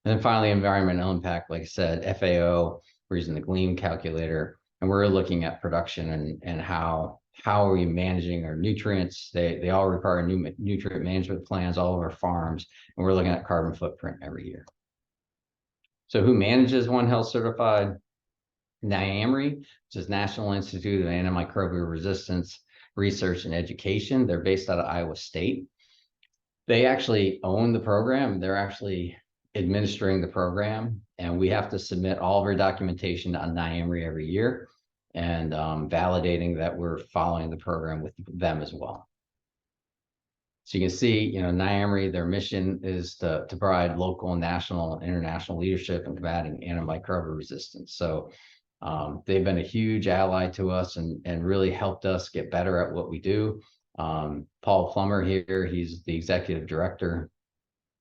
And then finally, environmental impact, like I said, FAO, we're using the GLEAM calculator, and we're looking at production and how are we managing our nutrients. They all require new nutrient management plans, all of our farms, and we're looking at carbon footprint every year. So who manages One Health Certified? NIAMRE, which is National Institute of Antimicrobial Resistance Research and Education. They're based out of Iowa State. They actually own the program. They're actually administering the program, and we have to submit all of our documentation on NIAMRE every year, and validating that we're following the program with them as well. So you can see, NIAMRE, their mission is to provide local, national, and international leadership in combating antimicrobial resistance. So they've been a huge ally to us and really helped us get better at what we do. Paul Plummer here, he's the executive director,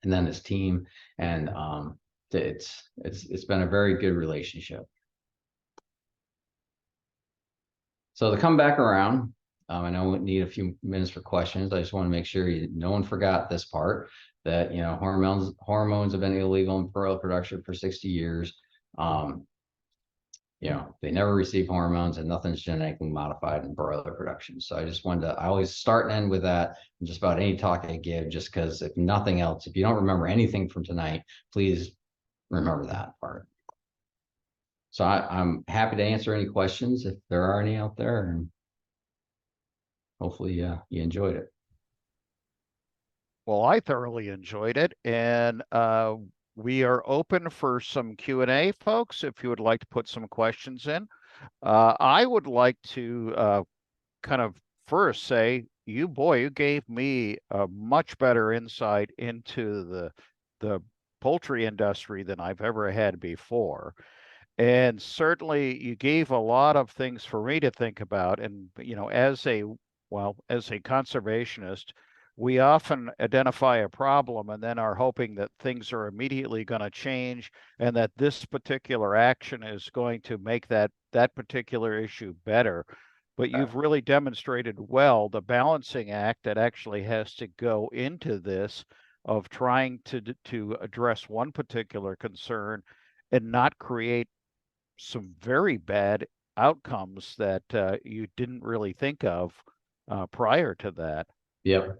and then his team, and it's been a very good relationship. So to come back around, I know we need a few minutes for questions. I just want to make sure no one forgot this part, that hormones have been illegal in broiler production for 60 years. They never receive hormones, and nothing's genetically modified in broiler production. So I just wanted to, I always start and end with that in just about any talk I give, just because if nothing else, if you don't remember anything from tonight, please remember that part. So I'm happy to answer any questions if there are any out there, and hopefully you enjoyed it. Well, I thoroughly enjoyed it, and we are open for some Q&A, folks, if you would like to put some questions in. I would like to kind of first say, you gave me a much better insight into the poultry industry than I've ever had before. And certainly you gave a lot of things for me to think about. And, as a conservationist, we often identify a problem and then are hoping that things are immediately going to change and that this particular action is going to make that particular issue better. But you've really demonstrated well the balancing act that actually has to go into this, of trying to address one particular concern and not create some very bad outcomes that you didn't really think of prior to that. Yep.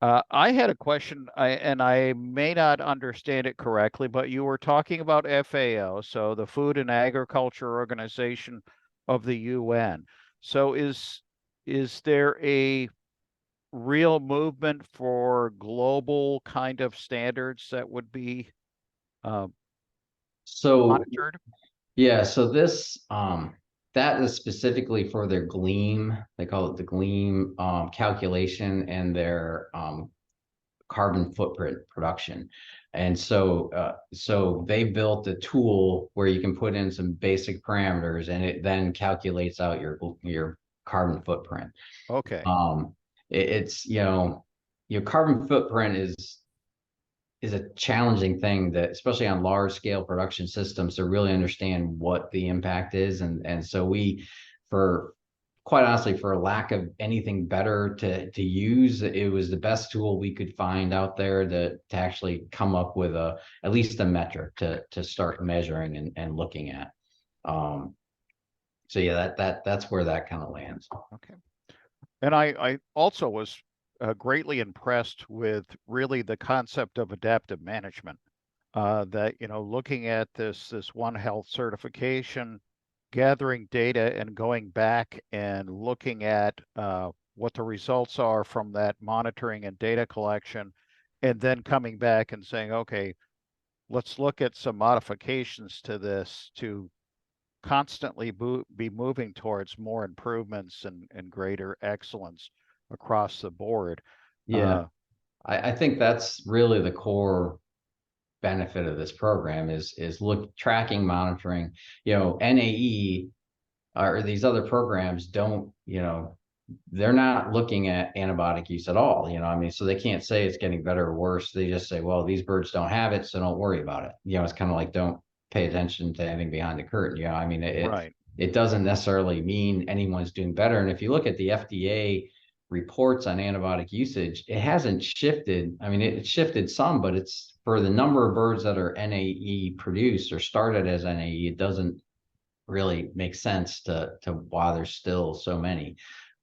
I had a question, and I may not understand it correctly, but you were talking about FAO, so the Food and Agriculture Organization of the UN. So is there a real movement for global kind of standards that would be So monitored? yeah, so this that is specifically for their gleam. They call it the gleam calculation and their carbon footprint production. And so they built a tool where you can put in some basic parameters and it then calculates out your carbon footprint. Okay. It's your carbon footprint is a challenging thing, that especially on large scale production systems, to really understand what the impact is. And so for quite honestly, for lack of anything better to use, it was the best tool we could find out there to actually come up with at least a metric to start measuring and looking at. So yeah, that's where that kind of lands. Okay. And I also was greatly impressed with really the concept of adaptive management. That, looking at this One Health certification, gathering data and going back and looking at what the results are from that monitoring and data collection, and then coming back and saying, okay, let's look at some modifications to this to constantly be moving towards more improvements and greater excellence across the board. Yeah, I think that's really the core benefit of this program is tracking, monitoring. NAE or these other programs don't, they're not looking at antibiotic use at all. I mean, so they can't say it's getting better or worse. They just say, well, these birds don't have it, so don't worry about it. It's kind of like, don't pay attention to anything behind the curtain. I mean, Right. it doesn't necessarily mean anyone's doing better. And if you look at the FDA reports on antibiotic usage, it hasn't shifted. I mean, it shifted some, but it's for the number of birds that are NAE produced or started as NAE, it doesn't really make sense to why there's still so many.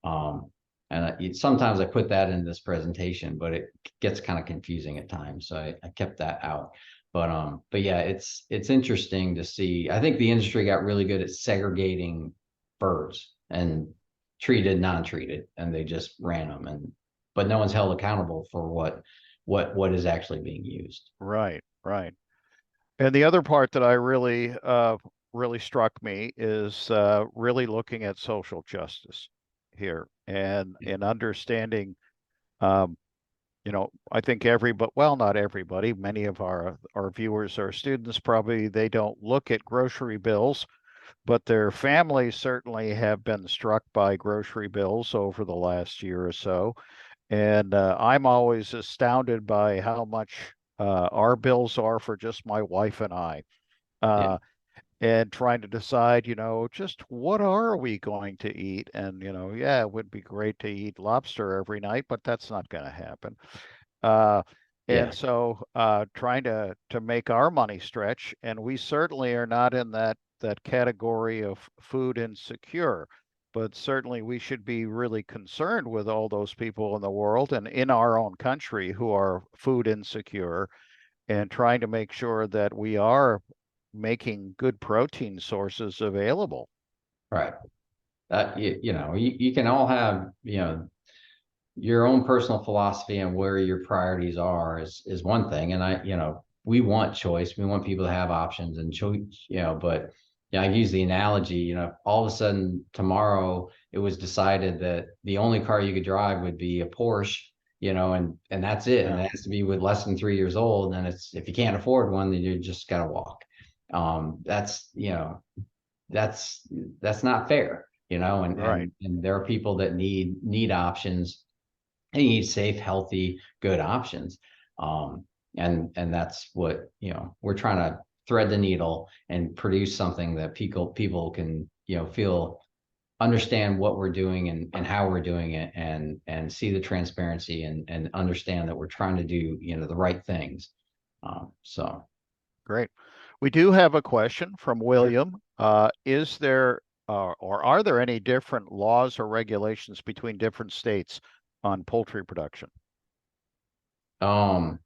And sometimes I put that in this presentation, but it gets kind of confusing at times. So I kept that out. But yeah, it's interesting to see. I think the industry got really good at segregating birds and treated, non-treated, and they just ran them. But no one's held accountable for what is actually being used. Right. Right. And the other part that I really struck me is really looking at social justice here and in understanding. Um, I think well, not everybody, many of our viewers are students. Probably they don't look at grocery bills, but their families certainly have been struck by grocery bills over the last year or so. And I'm always astounded by how much our bills are for just my wife and I. Yeah, Uh, and trying to decide, just what are we going to eat? And, yeah, it would be great to eat lobster every night, but that's not going to happen. Uh, and yeah, so trying to make our money stretch, and we certainly are not in that category of food insecure, but certainly we should be really concerned with all those people in the world and in our own country who are food insecure, and trying to make sure that we are making good protein sources available. right. You can all have, your own personal philosophy and where your priorities are is one thing. And we want choice. We want people to have options and choice, but I use the analogy, all of a sudden tomorrow it was decided that the only car you could drive would be a Porsche, and that's it. And Yeah. it has to be with less than 3 years old. And if you can't afford one, then you just got to walk. That's, that's not fair, and, Right. and there are people that need options. They need safe, healthy, good options. And that's what, we're trying to thread the needle and produce something that people can, feel, understand what we're doing and how we're doing it, and see the transparency and understand that we're trying to do, the right things. So Great. We do have a question from William. Is there or are there any different laws or regulations between different states on poultry production? As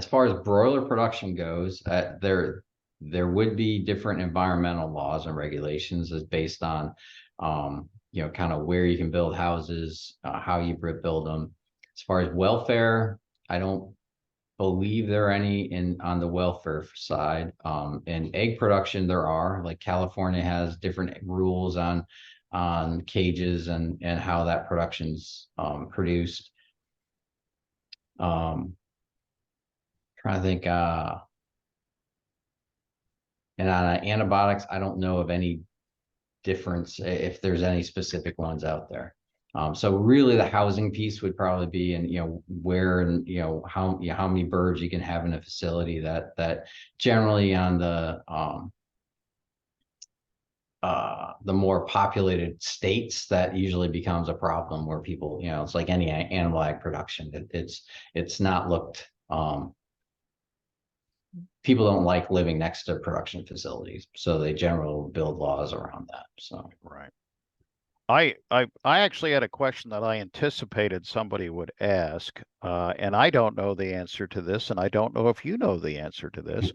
far as broiler production goes, there would be different environmental laws and regulations as based on, kind of where you can build houses, how you build them. As far as welfare, I don't believe there are any on the welfare side. In egg production, there are, like California has different rules on cages and how that production's produced. Trying to think, and on antibiotics, I don't know of any difference if there's any specific ones out there. So really the housing piece would probably be in, where and, how many birds you can have in a facility that generally on the more populated states, that usually becomes a problem where people, it's like any animal ag production. It's not looked, people don't like living next to production facilities, so they generally build laws around that. So Right. I actually had a question that I anticipated somebody would ask, and I don't know the answer to this, and I don't know if you know the answer to this,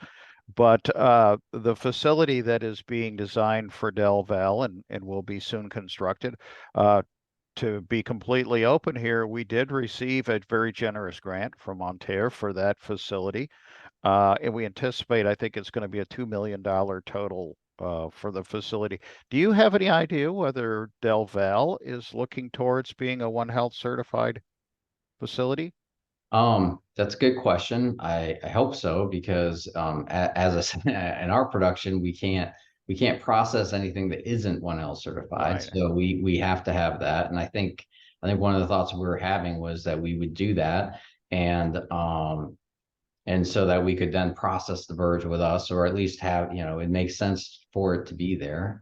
but the facility that is being designed for Delval and will be soon constructed, to be completely open here, we did receive a very generous grant from Mountaire for that facility. And we anticipate, I think it's going to be a $2 million total for the facility. Do you have any idea whether Delval is looking towards being a One Health certified facility? That's a good question. I hope so, because as I said, in our production, we can't process anything that isn't 1L certified. Right. So we have to have that. And I think one of the thoughts we were having was that we would do that, and so that we could then process the birds with us, or at least have, it makes sense for it to be there.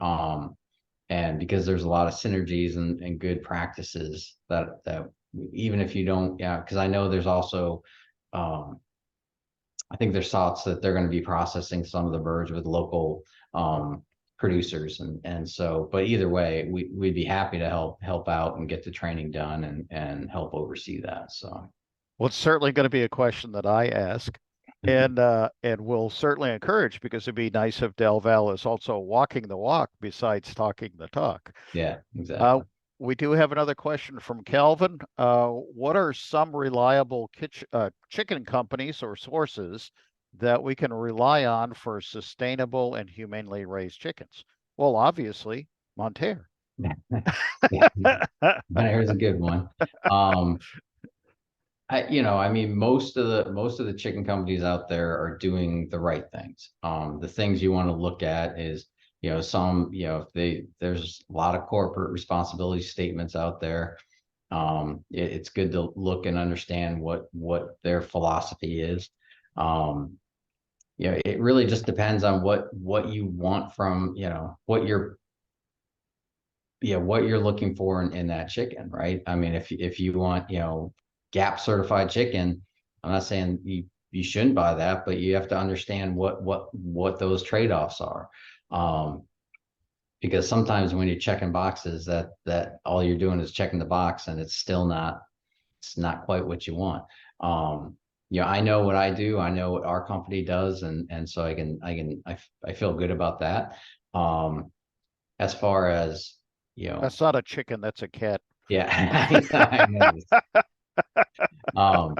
And because there's a lot of synergies and good practices that even if you don't, yeah, because I know there's also, I think there's thoughts that they're going to be processing some of the birds with local producers, and so, but either way, we'd be happy to help out and get the training done and help oversee that. So Well, it's certainly going to be a question that I ask, and will certainly encourage, because it'd be nice if Delval is also walking the walk besides talking the talk. yeah, Uh, exactly. we do have another question from Calvin. What are some reliable chicken companies or sources that we can rely on for sustainable and humanely raised chickens? Well, obviously, Mountaire. Yeah, there's a good one. I mean, most of the chicken companies out there are doing the right things. The things you want to look at is, if there's a lot of corporate responsibility statements out there. It's good to look and understand what their philosophy is. It really just depends on what you want from, what you're looking for in that chicken, right? I mean, if you want, GAP certified chicken, I'm not saying you shouldn't buy that, but you have to understand what those trade-offs are. Because sometimes when you're checking boxes, that all you're doing is checking the box, and it's not quite what you want. I know what I do, I know what our company does, and so I feel good about that. As far as, That's not a chicken, that's a cat. yeah, I know. Um,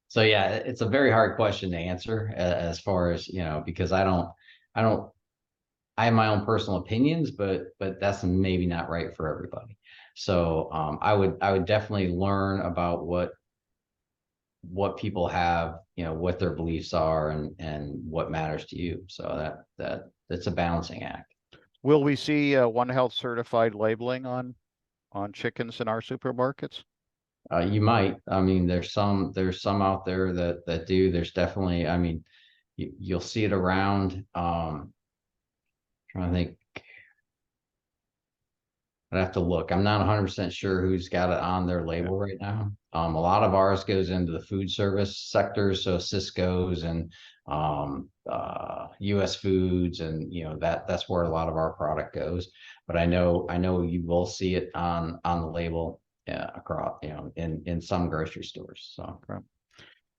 so yeah, it's a very hard question to answer, as far as, because I don't, I have my own personal opinions, but that's maybe not right for everybody. So I would definitely learn about what people have, what their beliefs are, and what matters to you. So that's a balancing act. Will we see One Health certified labeling on chickens in our supermarkets? You might. I mean, there's some out there that do. There's definitely. I mean, you'll see it around. Trying to think. I'd have to look. I'm not 100% sure who's got it on their Yeah, label right now. A lot of ours goes into the food service sector, so Cisco's and US Foods, and that's where a lot of our product goes. But I know you will see it on the label, across, in some grocery stores. So okay.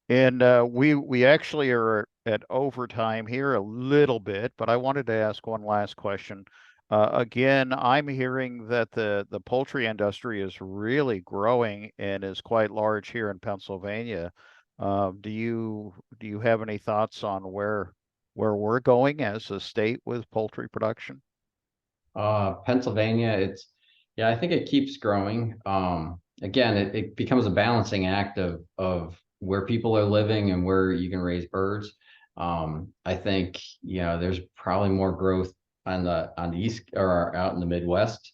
And we actually are at overtime here a little bit, but I wanted to ask one last question. Again, I'm hearing that the poultry industry is really growing and is quite large here in Pennsylvania. Do you have any thoughts on where we're going as a state with poultry production? Pennsylvania, yeah, I think it keeps growing. Again, it becomes a balancing act of where people are living and where you can raise birds. I think, there's probably more growth on the east or out in the Midwest.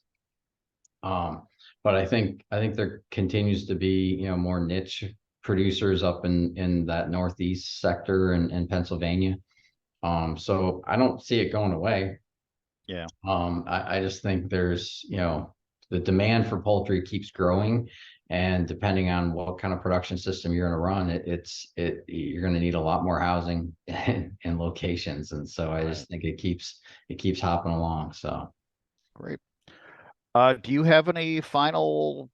Um, but I think there continues to be, more niche producers up in that Northeast sector in Pennsylvania. So I don't see it going away. Yeah, I just think there's, the demand for poultry keeps growing, and depending on what kind of production system you're going to run, you're going to need a lot more housing and locations, and so I right. just think it keeps hopping along. So, Great. Do you have any final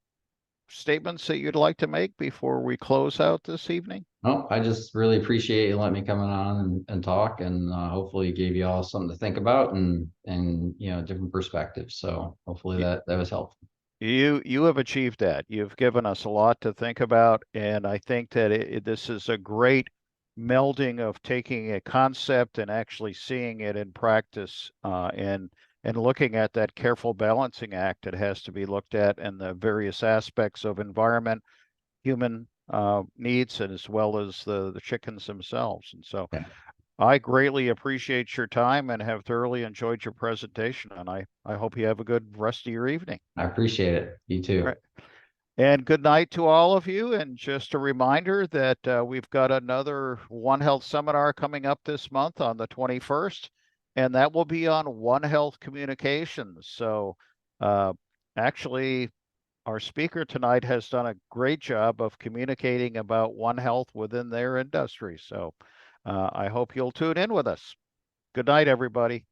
statements that you'd like to make before we close out this evening? no, I just really appreciate you letting me come on and talk, and hopefully gave you all something to think about and different perspectives. So hopefully that was helpful. You have achieved that. You've given us a lot to think about, and I think that this is a great melding of taking a concept and actually seeing it in practice, and looking at that careful balancing act that has to be looked at and the various aspects of environment, human needs, and as well as the chickens themselves. And so Yeah, I greatly appreciate your time and have thoroughly enjoyed your presentation, and I hope you have a good rest of your evening. I appreciate it. You too. Right. And good night to all of you. And just a reminder that we've got another One Health seminar coming up this month on the 21st, and that will be on One Health communications. So uh, actually, our speaker tonight has done a great job of communicating about One Health within their industry. So I hope you'll tune in with us. Good night, everybody.